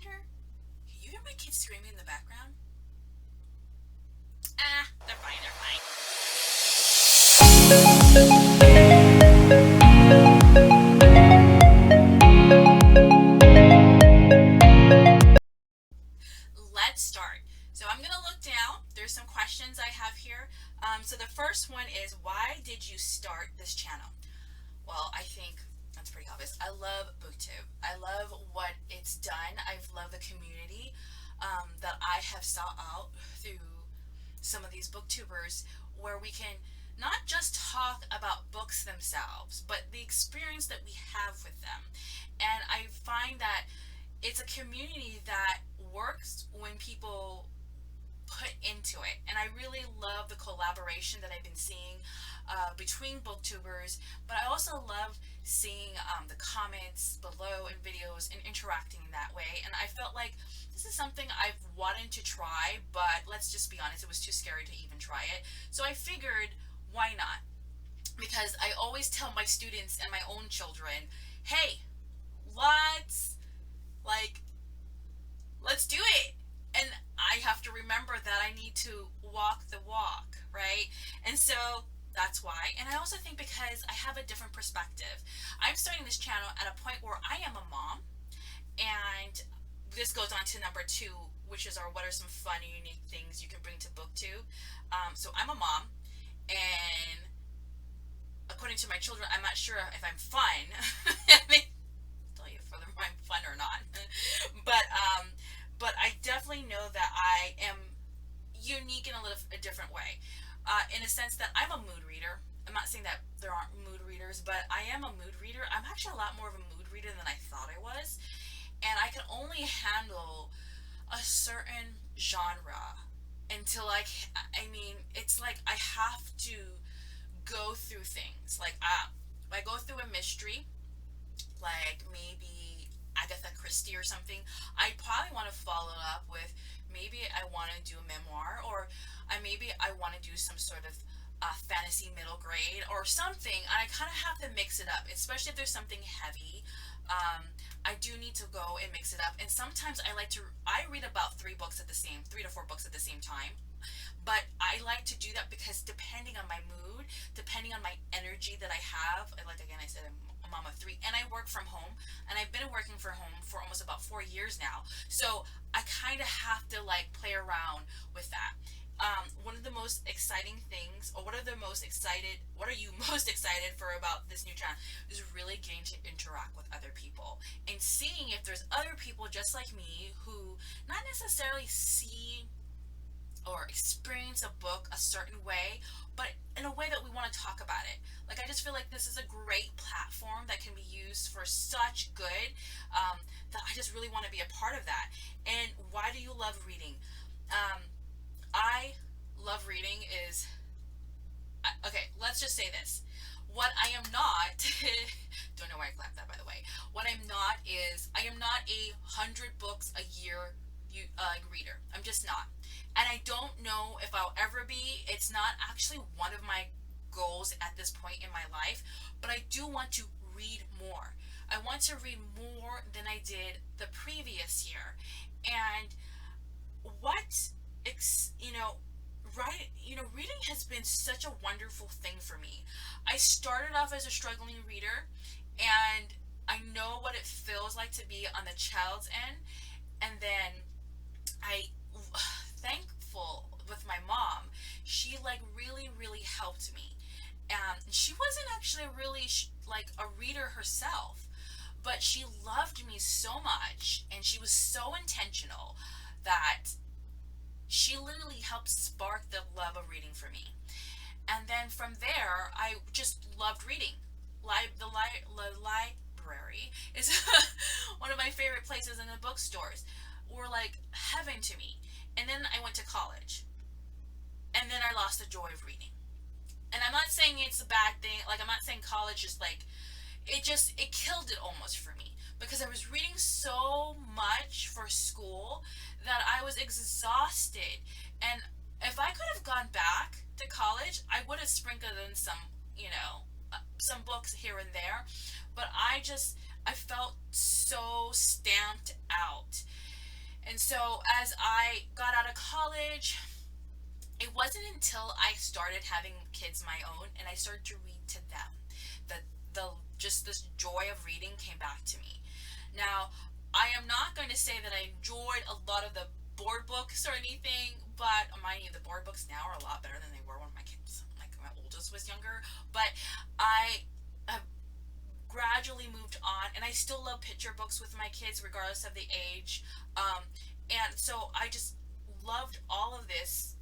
Chapter? Can you hear my kids screaming in the background? They're fine, they're fine. Let's start. So I'm going to look down. There's some questions I have here. So the first one is, why did you start this channel? Well, I think that's pretty obvious. I love Booktube. I love what it's done. I've loved the community that I have sought out through some of these booktubers, where we can not just talk about books themselves, but the experience that we have with them. And I find that it's a community that works when people put into it, and I really love the collaboration that I've been seeing between booktubers. But I also love seeing the comments below in videos and interacting in that way, and I felt like this is something I've wanted to try, but let's just be honest, it was too scary to even try it. So I figured, why not? Because I always tell my students and my own children, hey, let's like let's do it. And I have to remember that I need to walk the walk, right? And so that's why. And I also think because I have a different perspective. I'm starting this channel at a point where I am a mom, and this goes on to number two, which is what are some fun and unique things you can bring to BookTube. So I'm a mom, and according to my children, I'm not sure if I'm fun. I mean, tell you whether I'm fun or not. But I definitely know that I am unique in a different way, in a sense that I'm a mood reader. I'm not saying that there aren't mood readers, but I am a mood reader. I'm actually a lot more of a mood reader than I thought I was, and I can only handle a certain genre until I mean, it's like I have to go through things. Like if I go through a mystery, like maybe Agatha Christie or something, I probably want to follow it up with, maybe I want to do a memoir, or maybe I want to do some sort of fantasy middle grade or something. And I kind of have to mix it up, especially if there's something heavy. I do need to go and mix it up. And sometimes I read about three to four books at the same time. But I like to do that because depending on my mood, depending on my energy that I have, like again, I said I'm a mom of three, and I work from home, and I've been working from home for almost about 4 years now. So I kind of have to play around with that. One of the most exciting things, or what are you most excited for about this new channel, is really getting to interact with other people and seeing if there's other people just like me who not necessarily see or experience a book a certain way, but in a way that we want to talk about it. Like, I just feel like this is a great platform that can be used for such good, that I just really want to be a part of that. And why do you love reading? I love reading is, okay, let's just say this. What I am not, don't know why I clapped that, by the way. What I'm not is, I am not a 100 books a year reader. I'm just not. And I don't know if I'll ever be. It's not actually one of my goals at this point in my life, but I do want to read more. I want to read more than I did the previous year. And what, reading has been such a wonderful thing for me. I started off as a struggling reader, and I know what it feels like to be on the child's end. And then I thankful with my mom. She really helped me. She wasn't actually really a reader herself, but she loved me so much, and she was so intentional that she literally helped spark the love of reading for me. And then from there, I just loved reading. The library is one of my favorite places, in the bookstores were like heaven to me. And then I went to college, and then I lost the joy of reading. And I'm not saying it's a bad thing. Like, I'm not saying college just it killed it almost for me, because I was reading so much for school that I was exhausted. And if I could have gone back to college, I would have sprinkled in some books here and there. But I felt so stamped out. And so as I got out of college, it wasn't until I started having kids my own and I started to read to them that the just this joy of reading came back to me. Now, I am not going to say that I enjoyed a lot of the board books or anything, but mind you, the board books now are a lot better than they were when my kids, like my oldest, was younger. But I have gradually moved on, and I still love picture books with my kids, regardless of the age. And so I just loved all of this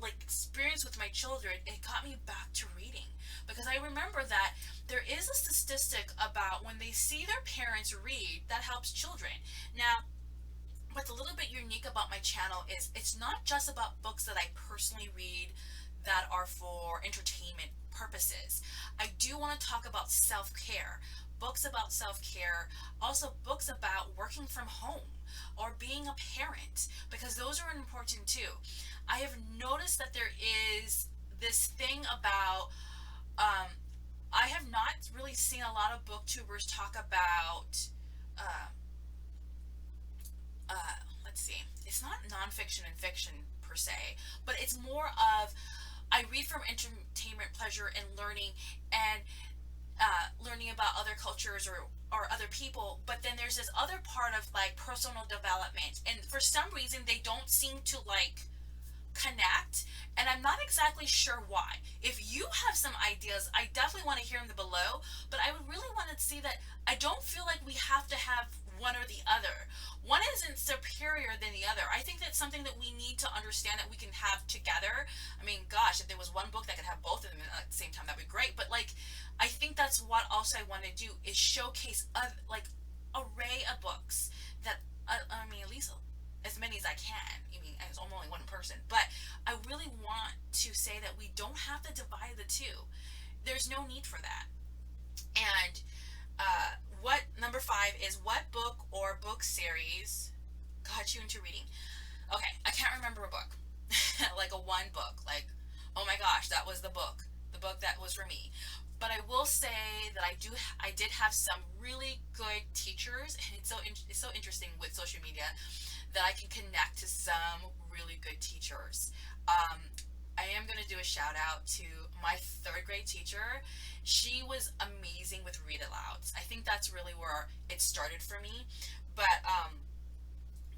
like experience with my children. It got me back to reading because I remember that there is a statistic about when they see their parents read, that helps children. Now, what's a little bit unique about my channel is it's not just about books that I personally read that are for entertainment purposes. I do want to talk about self-care, books about self-care, also books about working from home or being a parent, because those are important too. I have noticed that there is this thing about um, I have not really seen a lot of booktubers talk about uh, let's see, it's not nonfiction and fiction per se, but it's more of I read from entertainment pleasure and learning, and learning about other cultures or other people, but then there's this other part of like personal development, and for some reason they don't seem to like connect, and I'm not exactly sure why. If you have some ideas, I definitely want to hear them below, but I would really want to see that I don't feel like we have to have one or the other. One isn't superior than the other. I think that's something that we need to understand that we can have together. I mean, gosh, if there was one book that could have both of them at the same time, that'd be great. But like, I think that's what also I want to do is showcase a like array of books that I mean, at least as many as I can. I mean, I'm only one person, but I really want to say that we don't have to divide the two. There's no need for that. And what number five is what book or book series got you into reading? Okay, I can't remember a book, like a one book, like oh my gosh, that was the book that was for me. But I will say that I did have some really good teachers, and it's so interesting with social media that I can connect to some really good teachers. Um, I am going to do a shout out to my third grade teacher. She was amazing with read alouds. I think that's really where it started for me. But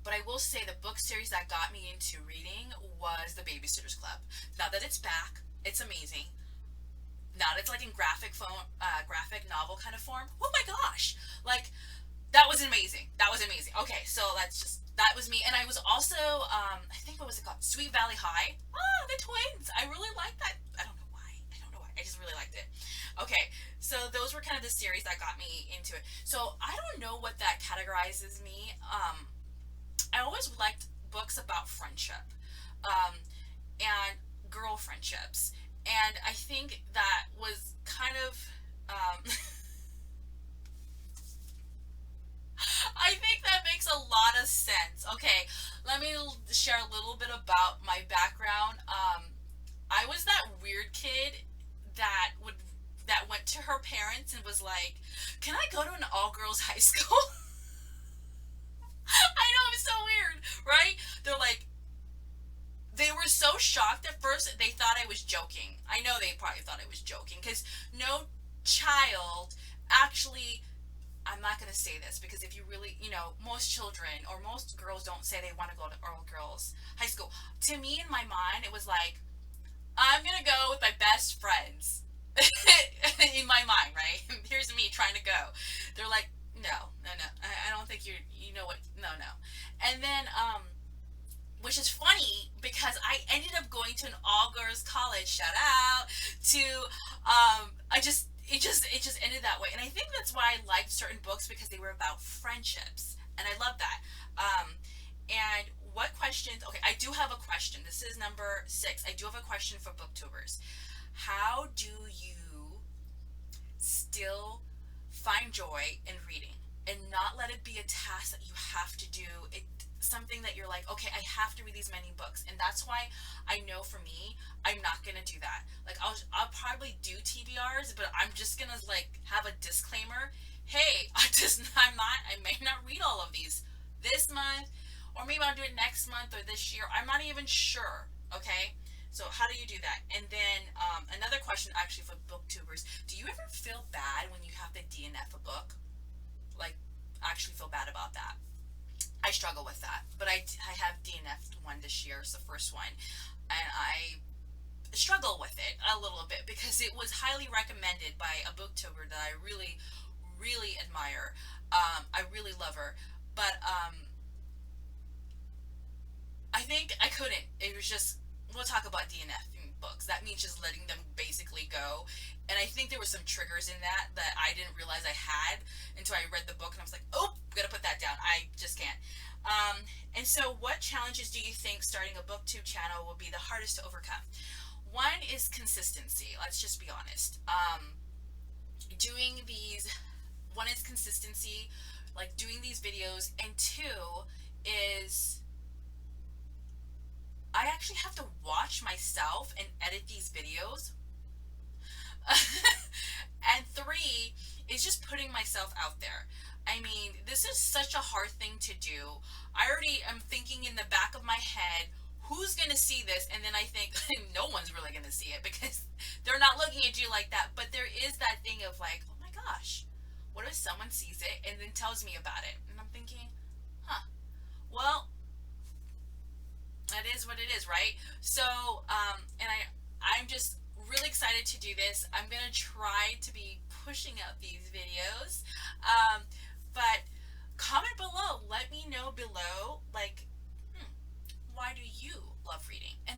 but I will say the book series that got me into reading was The Babysitter's Club. Now that it's back, it's amazing. Now it's like in graphic novel kind of form. Oh my gosh! Like that was amazing. That was amazing. Okay, so that was me, and I was also I think what was it called? Sweet Valley High. Ah, the twins. I really liked that. I don't know why. I don't know why. I just really liked it. Okay, so those were kind of the series that got me into it. So I don't know what that categorizes me. I always liked books about friendship, um, and girl friendships, and I think that was kind of I think that makes a lot of sense. Okay, let me share a little bit about my background. I was that weird kid that went to her parents and was like, "Can I go to an all girls high school?" I know, it's so weird, right? They're like, they were so shocked at first. They thought I was joking. I know they probably thought I was joking because no child actually, I'm not going to say this because if you really, most children or most girls don't say they want to go to all girls high school. To me, in my mind, it was like, I'm going to go with my best friends. In my mind, right? Here's me trying to go. They're like, no, no, no. I don't think you know what, no, no. And then, which is funny because I ended up going to an all girls college. Shout out to it just ended that way, and I think that's why I liked certain books because they were about friendships, and I love that. And what questions? Okay, I do have a question. This is number six. I do have a question for booktubers. How do you still find joy in reading and not let it be a task that you have to do? It something that you're like, okay, I have to read these many books, and that's why I know for me, I'm not gonna do that. Like I'll probably do TBRs, but I'm just gonna like have a disclaimer. Hey, I may not read all of these this month, or maybe I'll do it next month or this year. I'm not even sure. Okay. So how do you do that? And then another question actually for booktubers: do you ever feel bad when you have to DNF a book? Like, actually feel bad about that? I struggle with that, but I have DNF'd one this year. It's the first one, and I struggle with it a little bit because it was highly recommended by a booktuber that I really, really admire. I really love her, but I think I couldn't. It was just, we'll talk about DNFing books. That means just letting them basically go. And I think there were some triggers in that I didn't realize I had until I read the book, and I was like, oh, gotta put that down. I just can't. And so, what challenges do you think starting a booktube channel will be the hardest to overcome? One is consistency. Let's just be honest. Doing these, one is consistency, like doing these videos, and two is I actually have to watch myself and edit these videos. And three is just putting myself out there. I mean, this is such a hard thing to do. I already am thinking in the back of my head, who's going to see this? And then I think no one's really going to see it because they're not looking at you like that. But there is that thing of like, oh my gosh, what if someone sees it and then tells me about it? And I'm thinking, huh, well, that is what it is, right? So, I'm just really excited to do this. I'm gonna try to be pushing out these videos, but comment below. Let me know below, like, why do you love reading? And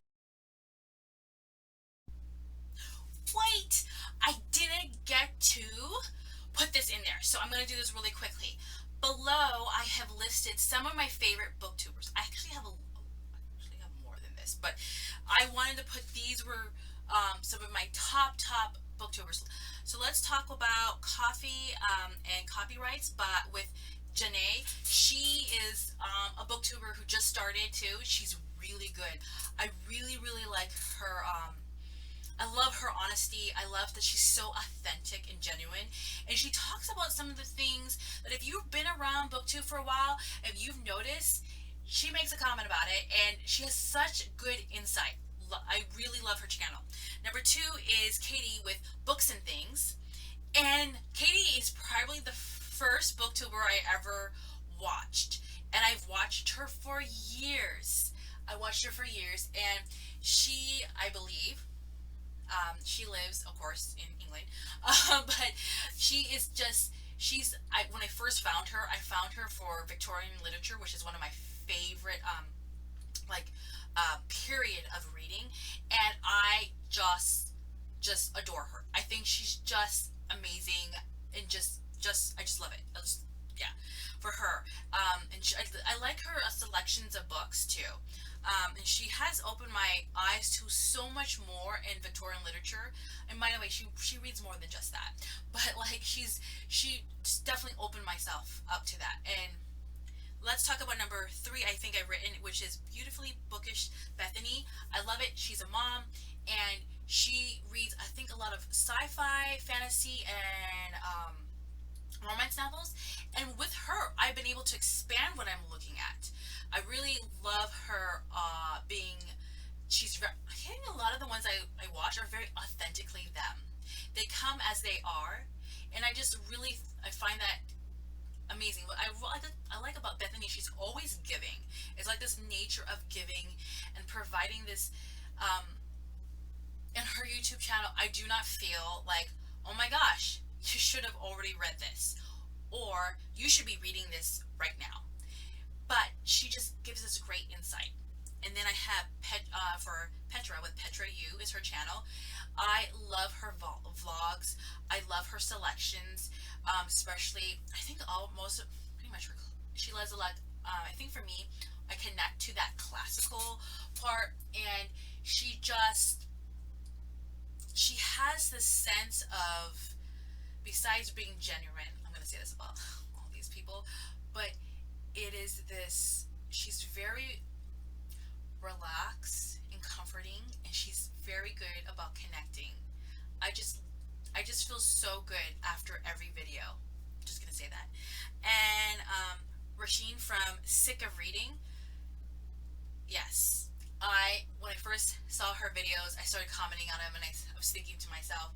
wait, I didn't get to put this in there, so I'm gonna do this really quickly. Below, I have listed some of my favorite booktubers. I actually have more than this, but I wanted to put these were some of my top booktubers. So let's talk about coffee and copyrights, but with Janae. She is a booktuber who just started too. She's really good. I really like her. I love her honesty. I love that she's so authentic and genuine. And she talks about some of the things that if you've been around BookTube for a while, if you've noticed, she makes a comment about it and she has such good insight. I really love her channel. Number two is Katie with Books and Things. And Katie is probably the first booktuber I ever watched. And I've watched her for years. I watched her for years. And she, I believe, she lives, of course, in England. But she is just, when I first found her, I found her for Victorian literature, which is one of my favorite, like, period of reading. And I just adore her. I think she's just amazing and I just love it. Yeah, for her. I like her selections of books too. And she has opened my eyes to so much more in Victorian literature. And by the way, she reads more than just that. But like she definitely opened myself up to that. And let's talk about number three. I think I've written, which is Beautifully Bookish Bethany. I love it. She's a mom, and she reads, I think, a lot of sci-fi, fantasy, and romance novels. And with her, I've been able to expand what I'm looking at. I really love her I think a lot of the ones I watch are very authentically them. They come as they are, and I find that amazing. What I like about Bethany, she's always giving. It's like this nature of giving and providing this. In her YouTube channel, I do not feel like, oh my gosh, you should have already read this, or you should be reading this right now. But she just gives us great insight. And then I have for Petra, with Petra U is her channel. I love her vlogs. I love her selections, especially I think pretty much her. She loves a lot. I think for me, I connect to that classical part, and she has this sense of, besides being genuine, I'm going to say this about all these people, but it is this, she's very relaxed and comforting, and she's very good about connecting. I just feel so good after every video. Just gonna say that. And Rasheen from Sick of Reading, Yes. When I first saw her videos, I started commenting on them, and I was thinking to myself,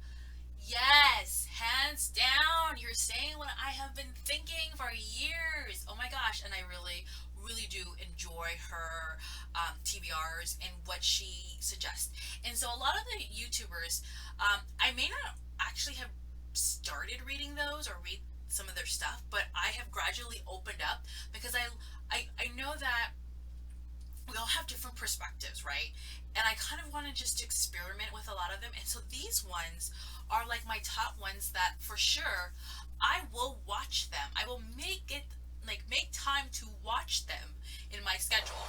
yes, hands down, you're saying what I have been thinking for years. Oh my gosh. And I really, really do enjoy her TBRs and what she suggests. And so a lot of the YouTubers, I may not actually have started reading those or read some of their stuff, but I have gradually opened up because I know that we all have different perspectives, right? And I kind of want to just experiment with a lot of them. And so these ones are like my top ones that for sure I will watch them. I will make it like make time to watch them in my schedule.